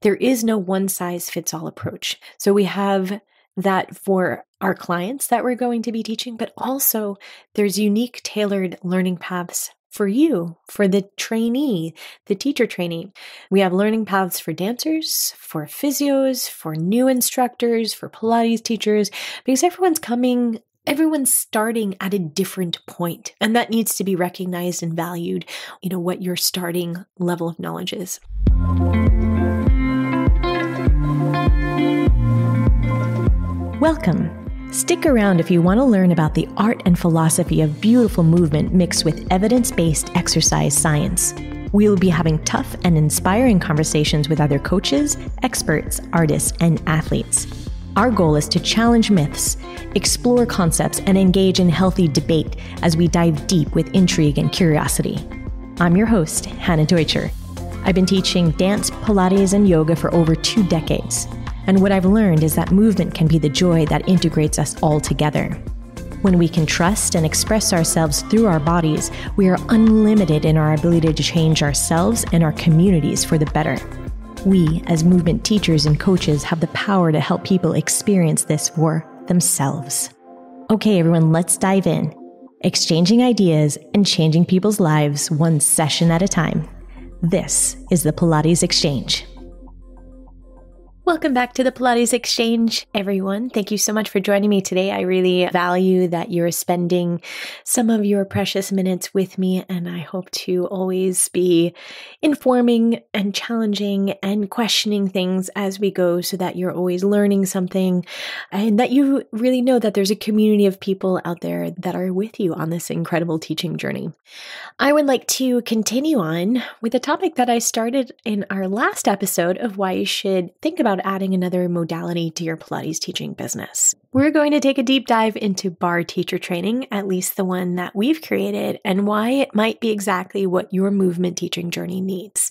there is no one size fits all approach. So we have that for our clients that we're going to be teaching, but also there's unique tailored learning paths for you, for the trainee, the teacher trainee. We have learning paths for dancers, for physios, for new instructors, for Pilates teachers, because everyone's starting at a different point, and that needs to be recognized and valued, what your starting level of knowledge is. Welcome. Stick around if you want to learn about the art and philosophy of beautiful movement mixed with evidence-based exercise science. We will be having tough and inspiring conversations with other coaches, experts, artists, and athletes. Our goal is to challenge myths, explore concepts, and engage in healthy debate as we dive deep with intrigue and curiosity. I'm your host, Hannah Deutscher. I've been teaching dance, Pilates, and yoga for over 2 decades. And what I've learned is that movement can be the joy that integrates us all together. When we can trust and express ourselves through our bodies, we are unlimited in our ability to change ourselves and our communities for the better. We, as movement teachers and coaches, have the power to help people experience this for themselves. Okay, everyone, let's dive in. Exchanging ideas and changing people's lives one session at a time. This is the Pilates Exchange. Welcome back to the Pilates Exchange, everyone. Thank you so much for joining me today. I really value that you're spending some of your precious minutes with me, and I hope to always be informing and challenging and questioning things as we go so that you're always learning something and that you really know that there's a community of people out there that are with you on this incredible teaching journey. I would like to continue on with a topic that I started in our last episode of why you should think about adding another modality to your Pilates teaching business. We're going to take a deep dive into barre teacher training, at least the one that we've created, and why it might be exactly what your movement teaching journey needs.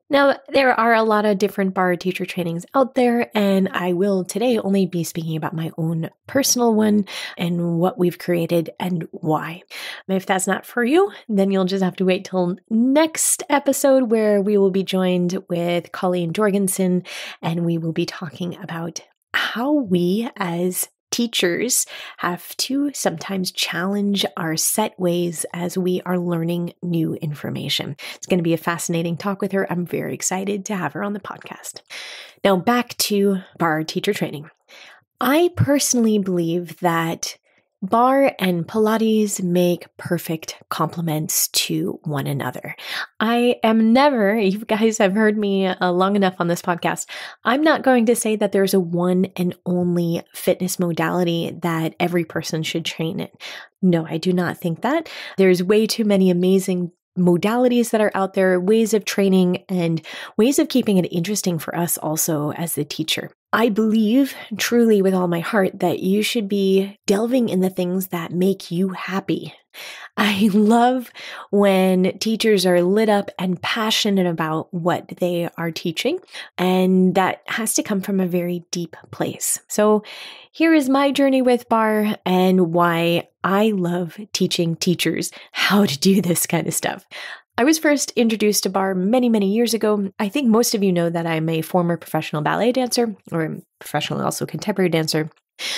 Now, there are a lot of different barre teacher trainings out there, and I will today only be speaking about my own personal one and what we've created and why. If that's not for you, then you'll just have to wait till next episode where we will be joined with Colleen Jorgensen, and we will be talking about how we as teachers have to sometimes challenge our set ways as we are learning new information. It's going to be a fascinating talk with her. I'm very excited to have her on the podcast. Now, back to barre teacher training. I personally believe that barre and Pilates make perfect complements to one another. I am never, you guys have heard me long enough on this podcast, I'm not going to say that there's a one and only fitness modality that every person should train in. No, I do not think that. There's way too many amazing modalities that are out there, ways of training, and ways of keeping it interesting for us also as the teacher. I believe truly with all my heart that you should be delving in the things that make you happy. I love when teachers are lit up and passionate about what they are teaching, and that has to come from a very deep place. So here is my journey with barre and why I love teaching teachers how to do this kind of stuff. I was first introduced to barre many, many years ago. I think most of you know that I'm a former professional ballet dancer, or professional also contemporary dancer.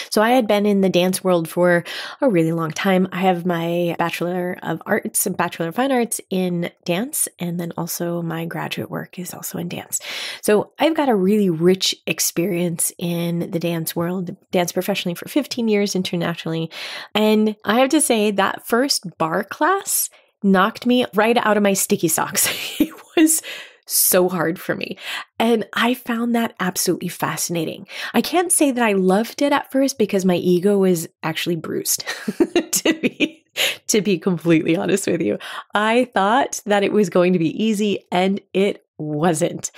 So I had been in the dance world for a really long time. I have my Bachelor of Arts and Bachelor of Fine Arts in dance, and then also my graduate work is also in dance. So I've got a really rich experience in the dance world, danced professionally for 15 years internationally. And I have to say that first barre class knocked me right out of my sticky socks. It was so hard for me. And I found that absolutely fascinating. I can't say that I loved it at first because my ego was actually bruised, to be completely honest with you. I thought that it was going to be easy, and it wasn't.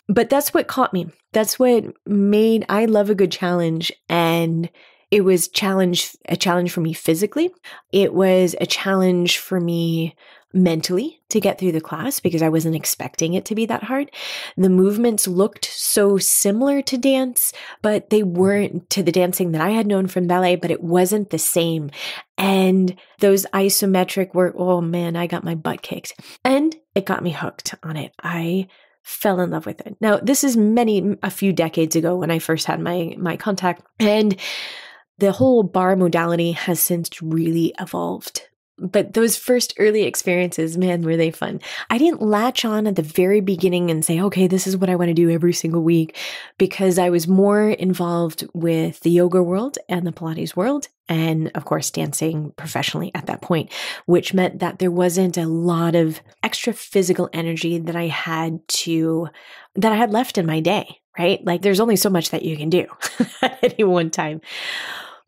But that's what caught me. That's what made, I love a good challenge, and it was a challenge for me physically. It was a challenge for me mentally to get through the class because I wasn't expecting it to be that hard. The movements looked so similar to dance, but they weren't to the dancing that I had known from ballet, but it wasn't the same. And those isometric were, oh man, I got my butt kicked. And it got me hooked on it. I fell in love with it. Now, this is a few decades ago when I first had my contact, and the whole barre modality has since really evolved. But those first early experiences, man, were they fun. I didn't latch on at the very beginning and say, okay, this is what I want to do every single week, because I was more involved with the yoga world and the Pilates world, and of course, dancing professionally at that point, which meant that there wasn't a lot of extra physical energy that I had left in my day, right? Like there's only so much that you can do at any one time.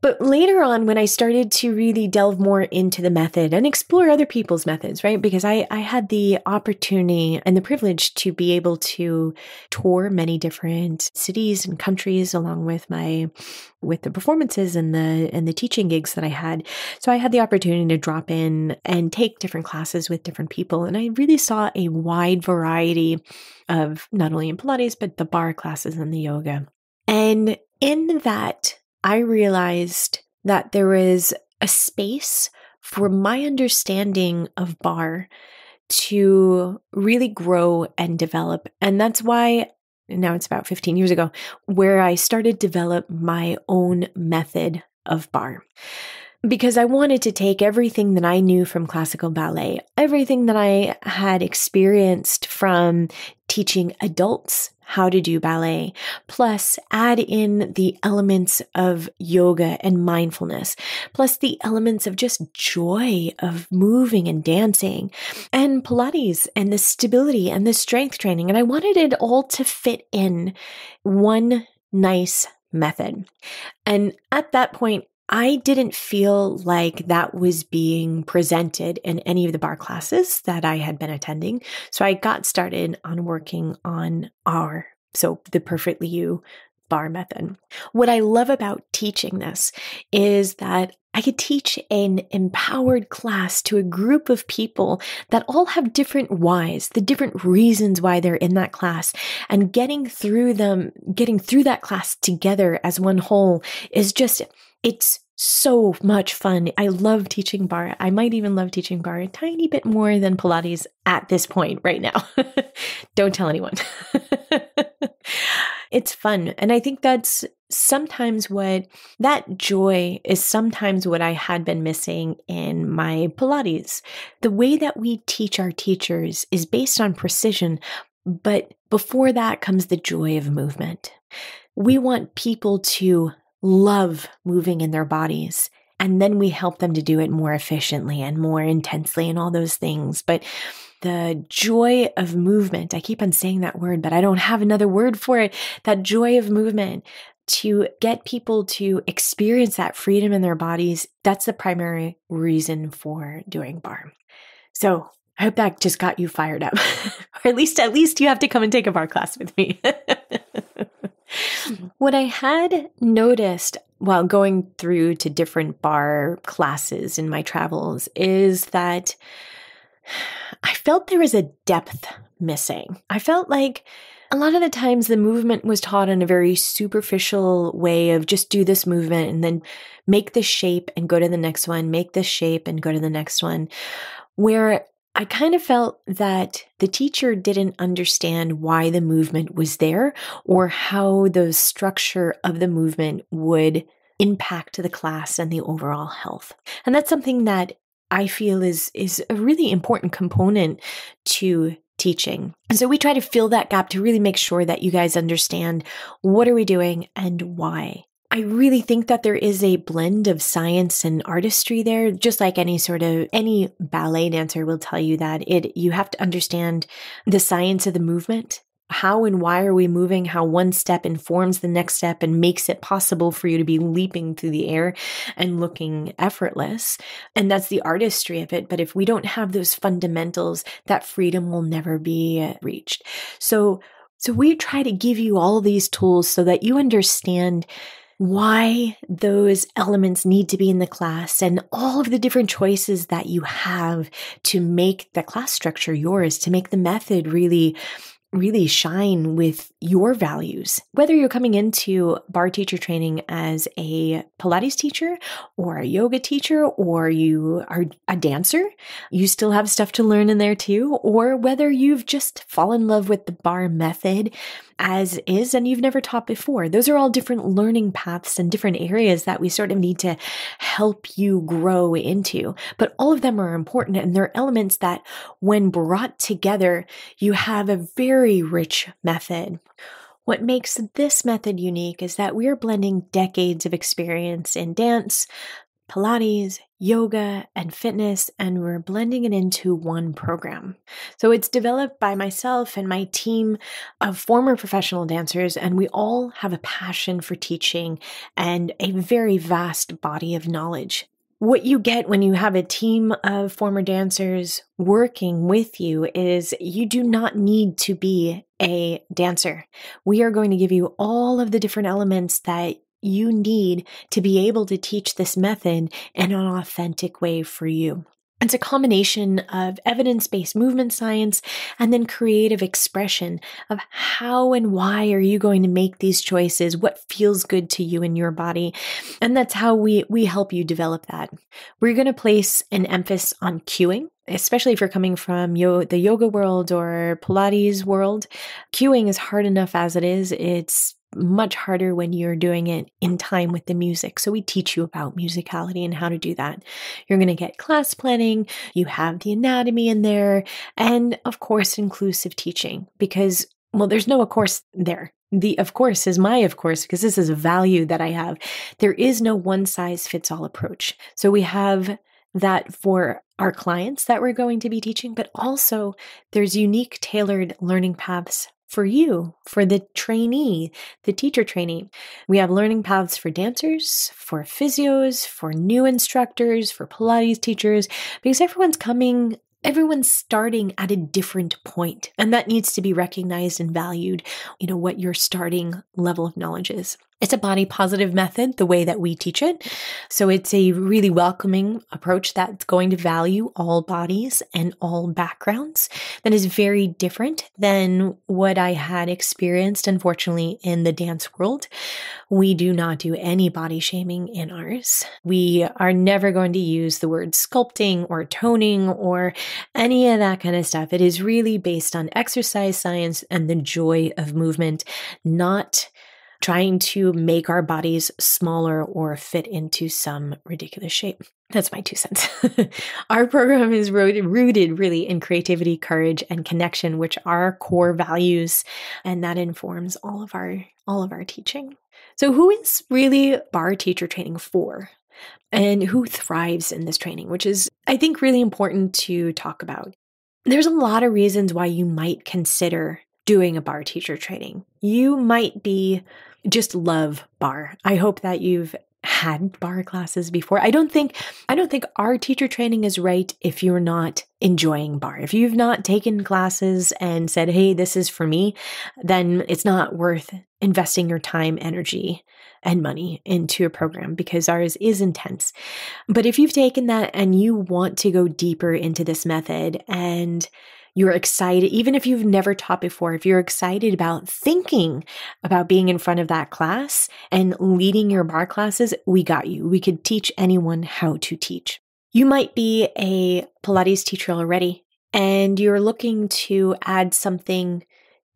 But later on, when I started to really delve more into the method and explore other people's methods, right? Because I had the opportunity and the privilege to be able to tour many different cities and countries along with the performances and the teaching gigs that I had. So I had the opportunity to drop in and take different classes with different people. And I really saw a wide variety of not only in Pilates, but the barre classes and the yoga. And in that, I realized that there was a space for my understanding of barre to really grow and develop. And that's why, now it's about 15 years ago, where I started to develop my own method of barre. Because I wanted to take everything that I knew from classical ballet, everything that I had experienced from teaching adults how to do ballet, plus add in the elements of yoga and mindfulness, plus the elements of just joy of moving and dancing, and Pilates and the stability and the strength training. And I wanted it all to fit in one nice method. And at that point, I didn't feel like that was being presented in any of the barre classes that I had been attending. So I got started on working on the Perfectly You barre method. What I love about teaching this is that I could teach an empowered class to a group of people that all have different whys, the different reasons why they're in that class, and getting through that class together as one whole is it's so much fun. I love teaching barre. I might even love teaching barre a tiny bit more than Pilates at this point right now. Don't tell anyone. It's fun. And I think that's sometimes that joy is sometimes what I had been missing in my Pilates. The way that we teach our teachers is based on precision, but before that comes the joy of movement. We want people to love moving in their bodies, and then we help them to do it more efficiently and more intensely and all those things. But the joy of movement, I keep on saying that word, but I don't have another word for it. That joy of movement, to get people to experience that freedom in their bodies, that's the primary reason for doing barre. So I hope that just got you fired up. Or at least you have to come and take a barre class with me. What I had noticed while going through to different barre classes in my travels is that I felt there was a depth missing. I felt like a lot of the times the movement was taught in a very superficial way of just do this movement and then make this shape and go to the next one, make this shape and go to the next one, where I kind of felt that the teacher didn't understand why the movement was there or how the structure of the movement would impact the class and the overall health. And that's something that I feel is a really important component to teaching. And so we try to fill that gap to really make sure that you guys understand what are we doing and why. I really think that there is a blend of science and artistry there, just like any ballet dancer will tell you that you have to understand the science of the movement. How and why are we moving? How one step informs the next step and makes it possible for you to be leaping through the air and looking effortless. And that's the artistry of it. But if we don't have those fundamentals, that freedom will never be reached. So we try to give you all these tools so that you understand why those elements need to be in the class and all of the different choices that you have to make the class structure yours, to make the method really really shine with your values. Whether you're coming into barre teacher training as a Pilates teacher or a yoga teacher, or you are a dancer, you still have stuff to learn in there too, or whether you've just fallen in love with the barre method as is and you've never taught before. Those are all different learning paths and different areas that we sort of need to help you grow into. But all of them are important, and they're elements that when brought together, you have a very rich method. What makes this method unique is that we are blending decades of experience in dance, Pilates, yoga, and fitness, and we're blending it into one program. So it's developed by myself and my team of former professional dancers, and we all have a passion for teaching and a very vast body of knowledge. What you get when you have a team of former dancers working with you is you do not need to be a dancer. We are going to give you all of the different elements that you need to be able to teach this method in an authentic way for you. It's a combination of evidence-based movement science and then creative expression of how and why are you going to make these choices, what feels good to you in your body. And that's how we help you develop that. We're going to place an emphasis on cueing, especially if you're coming from the yoga world or Pilates world. Cueing is hard enough as it is. It's much harder when you're doing it in time with the music. So we teach you about musicality and how to do that. You're going to get class planning, you have the anatomy in there, and of course, inclusive teaching, because, well, there's no of course there. The of course is my of course, because this is a value that I have. There is no one size fits all approach. So we have that for our clients that we're going to be teaching, but also there's unique tailored learning paths for you, for the trainee, the teacher trainee. We have learning paths for dancers, for physios, for new instructors, for Pilates teachers, because everyone's starting at a different point, and that needs to be recognized and valued, what your starting level of knowledge is. It's a body positive method, the way that we teach it. So it's a really welcoming approach that's going to value all bodies and all backgrounds. That is very different than what I had experienced, unfortunately, in the dance world. We do not do any body shaming in ours. We are never going to use the word sculpting or toning or any of that kind of stuff. It is really based on exercise science and the joy of movement, not trying to make our bodies smaller or fit into some ridiculous shape. That's my 2 cents. Our program is rooted really in creativity, courage, and connection, which are our core values, and that informs all of our teaching. So who is really barre teacher training for? And who thrives in this training, which is, I think, really important to talk about. There's a lot of reasons why you might consider doing a barre teacher training. You might just love barre. I hope that you've had barre classes before. I don't think our teacher training is right if you're not enjoying barre. If you've not taken classes and said, hey, this is for me, then it's not worth investing your time, energy, and money into a program, because ours is intense. But if you've taken that and you want to go deeper into this method and you're excited, even if you've never taught before, if you're excited about thinking about being in front of that class and leading your barre classes, we got you. We could teach anyone how to teach. You might be a Pilates teacher already, and you're looking to add something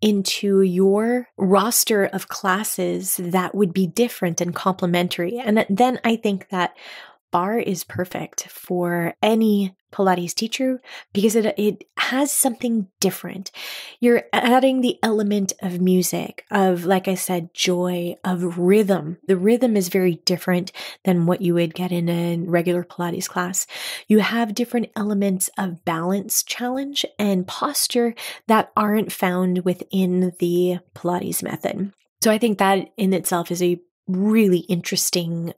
into your roster of classes that would be different and complementary. And then I think that barre is perfect for any Pilates teacher because it has something different. You're adding the element of music, of, like I said, joy, of rhythm. The rhythm is very different than what you would get in a regular Pilates class. You have different elements of balance challenge and posture that aren't found within the Pilates method. So I think that in itself is a really interesting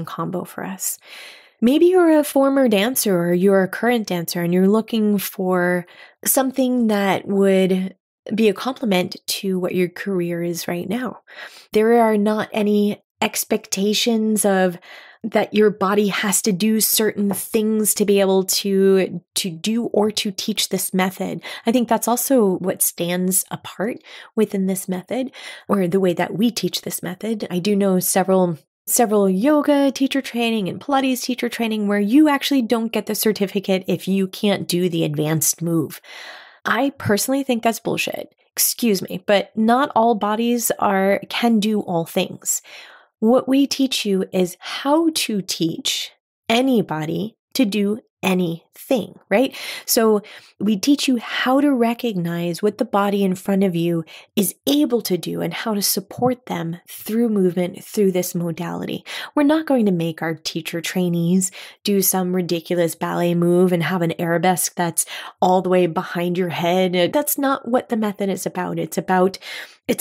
combo for us. Maybe you're a former dancer or you're a current dancer and you're looking for something that would be a complement to what your career is right now. There are not any expectations of that your body has to do certain things to be able to do or to teach this method. I think that's also what stands apart within this method, or the way that we teach this method. I do know several yoga teacher training and Pilates teacher training where you actually don't get the certificate if you can't do the advanced move. I personally think that's bullshit. Excuse me, but not all bodies can do all things. What we teach you is how to teach anybody to do anything, right? So we teach you how to recognize what the body in front of you is able to do and how to support them through movement, through this modality. We're not going to make our teacher trainees do some ridiculous ballet move and have an arabesque that's all the way behind your head. That's not what the method is about. It's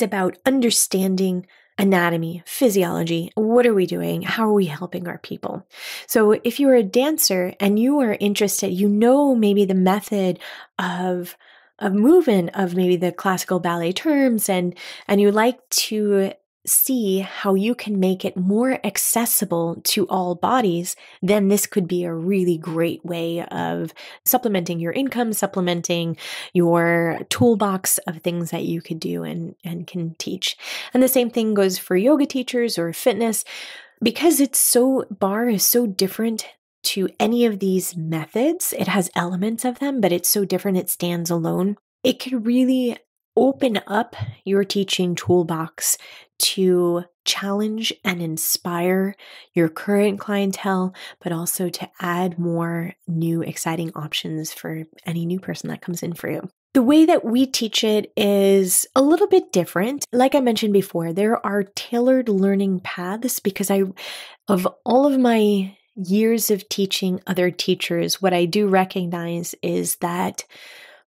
about understanding anatomy, physiology. What are we doing? How are we helping our people? So if you're a dancer and you are interested, maybe the method of movement of maybe the classical ballet terms, and you like to see how you can make it more accessible to all bodies, then this could be a really great way of supplementing your income, supplementing your toolbox of things that you could do and can teach. And the same thing goes for yoga teachers or fitness, because barre is so different to any of these methods. It has elements of them, but it's so different. It stands alone. It could really open up your teaching toolbox to challenge and inspire your current clientele, but also to add more new exciting options for any new person that comes in for you. The way that we teach it is a little bit different. Like I mentioned before, there are tailored learning paths because of all of my years of teaching other teachers, what I do recognize is that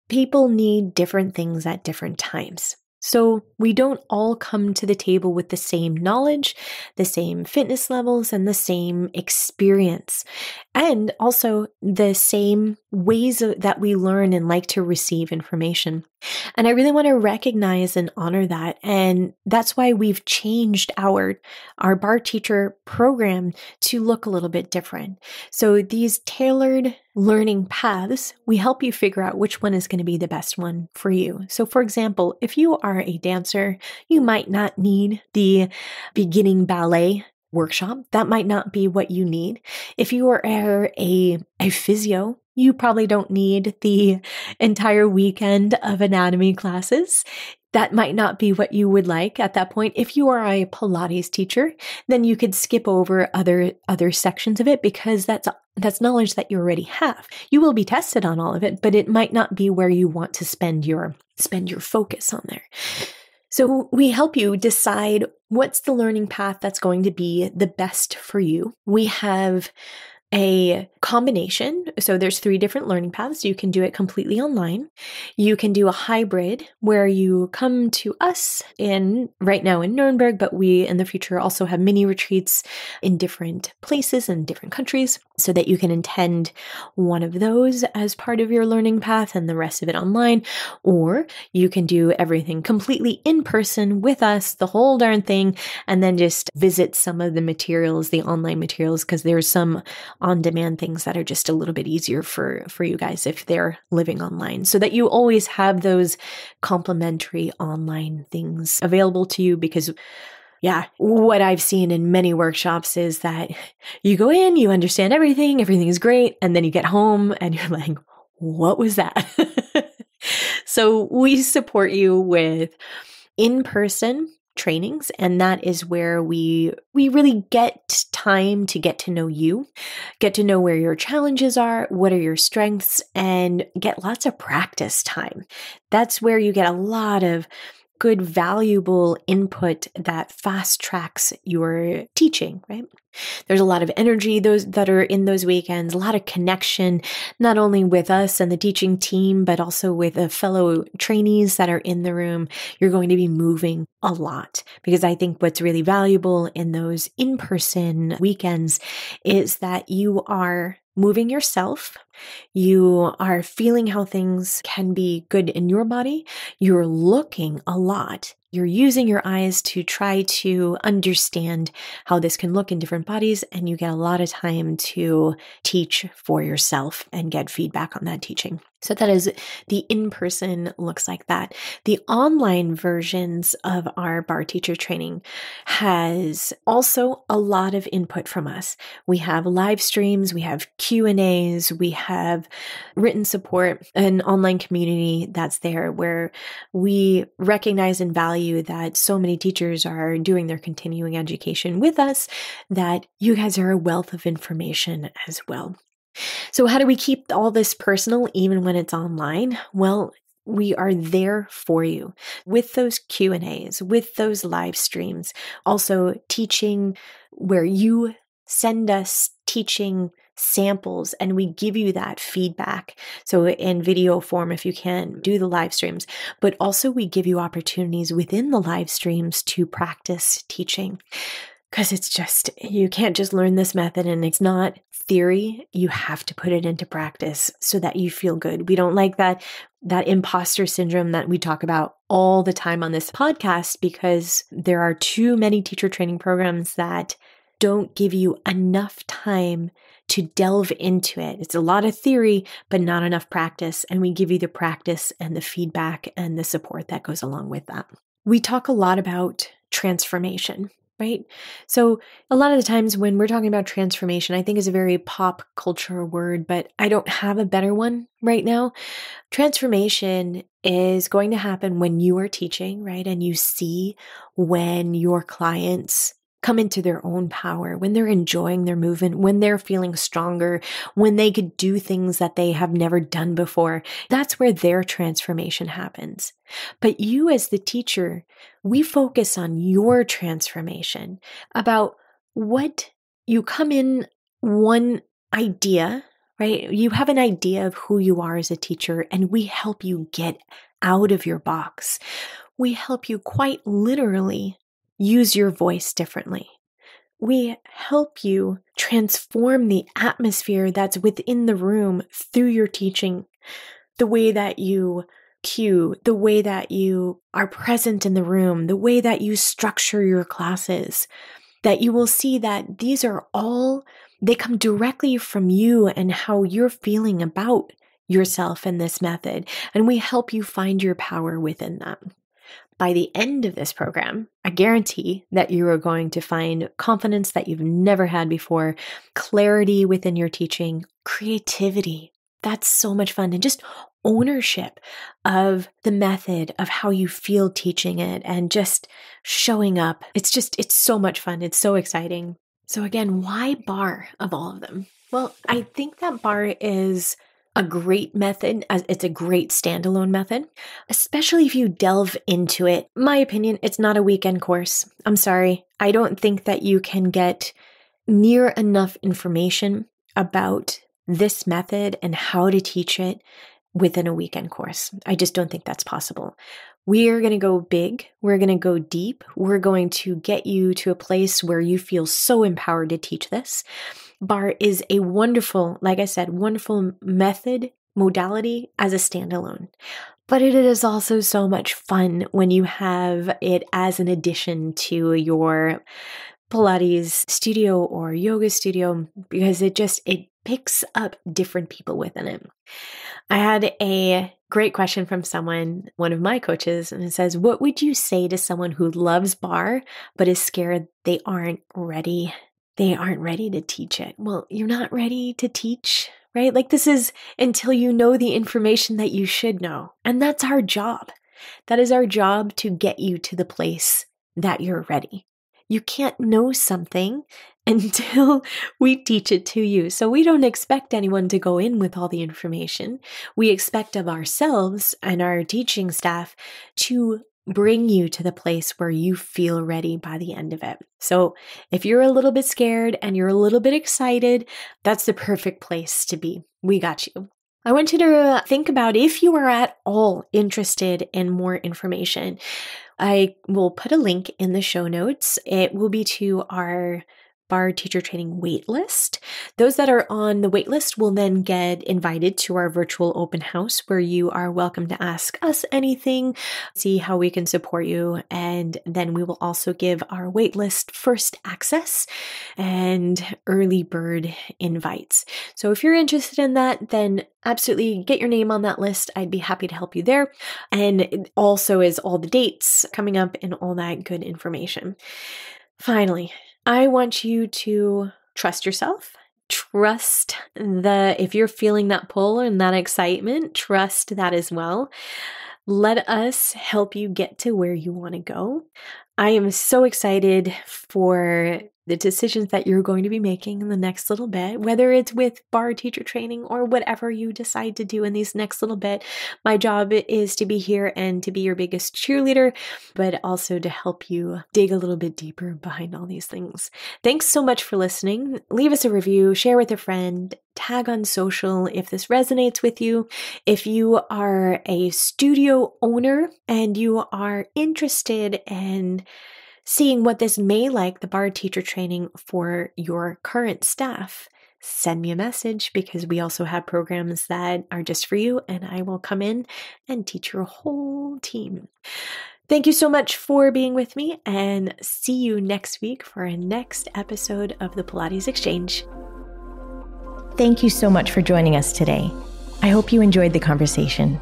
people need different things at different times. So we don't all come to the table with the same knowledge, the same fitness levels, and the same experience, and also the same ways that we learn and like to receive information. And I really want to recognize and honor that. And that's why we've changed our barre teacher program to look a little bit different. So these tailored learning paths, we help you figure out which one is going to be the best one for you. So for example, if you are a dancer, you might not need the beginning ballet workshop. That might not be what you need. If you are a physio, you probably don't need the entire weekend of anatomy classes. That might not be what you would like at that point. If you are a Pilates teacher, then you could skip over other sections of it because that's knowledge that you already have. You will be tested on all of it, but it might not be where you want to spend your focus on there. So we help you decide what's the learning path that's going to be the best for you. We have a combination. So there's 3 different learning paths. You can do it completely online. You can do a hybrid where you come to us right now in Nuremberg, but we in the future also have mini retreats in different places and different countries so that you can attend one of those as part of your learning path and the rest of it online. Or you can do everything completely in person with us, the whole darn thing, and then just visit some of the materials, the online materials, because there's some on-demand things that are just a little bit easier for you guys if they're living online, so that you always have those complimentary online things available to you. Because what I've seen in many workshops is that you go in, you understand everything is great, and then you get home and you're like, what was that? So we support you with in-person trainings, and that is where we really get time to get to know you, get to know where your challenges are, what are your strengths, and get lots of practice time. That's where you get a lot of good, valuable input that fast tracks your teaching, right? There's a lot of energy that are in those weekends, a lot of connection, not only with us and the teaching team, but also with the fellow trainees that are in the room. You're going to be moving a lot, because I think what's really valuable in those in-person weekends is that you are moving yourself. You are feeling how things can be good in your body. You're looking a lot. You're using your eyes to try to understand how this can look in different bodies, and you get a lot of time to teach for yourself and get feedback on that teaching. So that is the in-person looks like that. The online versions of our bar teacher training has also a lot of input from us. We have live streams, we have Q&As, we have written support, an online community that's there where we recognize and value that so many teachers are doing their continuing education with us, that you guys are a wealth of information as well. So how do we keep all this personal even when it's online? Well, we are there for you with those Q&As, with those live streams, also teaching where you send us teaching samples and we give you that feedback. So in video form, if you can do the live streams, but also we give you opportunities within the live streams to practice teaching. Because it's just, you can't just learn this method and it's not theory. You have to put it into practice so that you feel good. We don't like that imposter syndrome that we talk about all the time on this podcast, because there are too many teacher training programs that don't give you enough time to delve into it. It's a lot of theory, but not enough practice. And we give you the practice and the feedback and the support that goes along with that. We talk a lot about transformation. Right? So a lot of the times when we're talking about transformation, I think is a very pop culture word, but I don't have a better one right now. Transformation is going to happen when you are teaching, right? And you see when your clients come into their own power, when they're enjoying their movement, when they're feeling stronger, when they could do things that they have never done before. That's where their transformation happens. But you as the teacher, we focus on your transformation, about what you come in, one idea, right? You have an idea of who you are as a teacher, and we help you get out of your box. We help you quite literally use your voice differently. We help you transform the atmosphere that's within the room through your teaching, the way that you cue, the way that you are present in the room, the way that you structure your classes, that you will see that these are all, they come directly from you and how you're feeling about yourself in this method. And we help you find your power within that. By the end of this program, I guarantee that you are going to find confidence that you've never had before, clarity within your teaching, creativity. That's so much fun. And just ownership of the method, of how you feel teaching it, and just showing up. It's so much fun. It's so exciting. So again, why bar of all of them? Well, I think that bar is a great method. It's a great standalone method, especially if you delve into it. My opinion, it's not a weekend course. I'm sorry. I don't think that you can get near enough information about this method and how to teach it within a weekend course. I just don't think that's possible. We are going to go big. We're going to go deep. We're going to get you to a place where you feel so empowered to teach this. Bar is a wonderful, like I said, wonderful method, modality as a standalone. But it is also so much fun when you have it as an addition to your Pilates studio or yoga studio, because it picks up different people within it. I had a great question from someone, one of my coaches, and it says, what would you say to someone who loves bar but is scared they aren't ready? They aren't ready to teach it. Well, you're not ready to teach, right? Like, this is until you know the information that you should know. And that's our job. That is our job, to get you to the place that you're ready. You can't know something until we teach it to you. So we don't expect anyone to go in with all the information. We expect of ourselves and our teaching staff to bring you to the place where you feel ready by the end of it. So if you're a little bit scared and you're a little bit excited, that's the perfect place to be. We got you. I want you to think about if you are at all interested in more information. I will put a link in the show notes. It will be to our Bard Teacher Training waitlist. Those that are on the waitlist will then get invited to our virtual open house where you are welcome to ask us anything, see how we can support you, and then we will also give our waitlist first access and early bird invites. So if you're interested in that, then absolutely get your name on that list. I'd be happy to help you there. And it also is all the dates coming up and all that good information. Finally, I want you to trust yourself. Trust if you're feeling that pull and that excitement, trust that as well. Let us help you get to where you want to go. I am so excited for the decisions that you're going to be making in the next little bit, whether it's with Bard Teacher Training or whatever you decide to do in these next little bit. My job is to be here and to be your biggest cheerleader, but also to help you dig a little bit deeper behind all these things. Thanks so much for listening. Leave us a review, share with a friend, tag on social if this resonates with you. If you are a studio owner and you are interested in seeing what this may like, the Bard Teacher Training for your current staff, send me a message because we also have programs that are just for you, and I will come in and teach your whole team. Thank you so much for being with me, and see you next week for our next episode of the Pilates Exchange. Thank you so much for joining us today. I hope you enjoyed the conversation.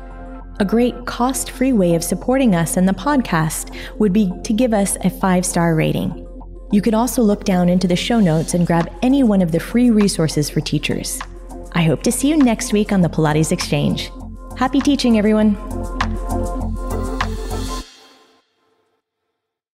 A great cost-free way of supporting us and the podcast would be to give us a 5-star rating. You can also look down into the show notes and grab any one of the free resources for teachers. I hope to see you next week on the Pilates Exchange. Happy teaching, everyone.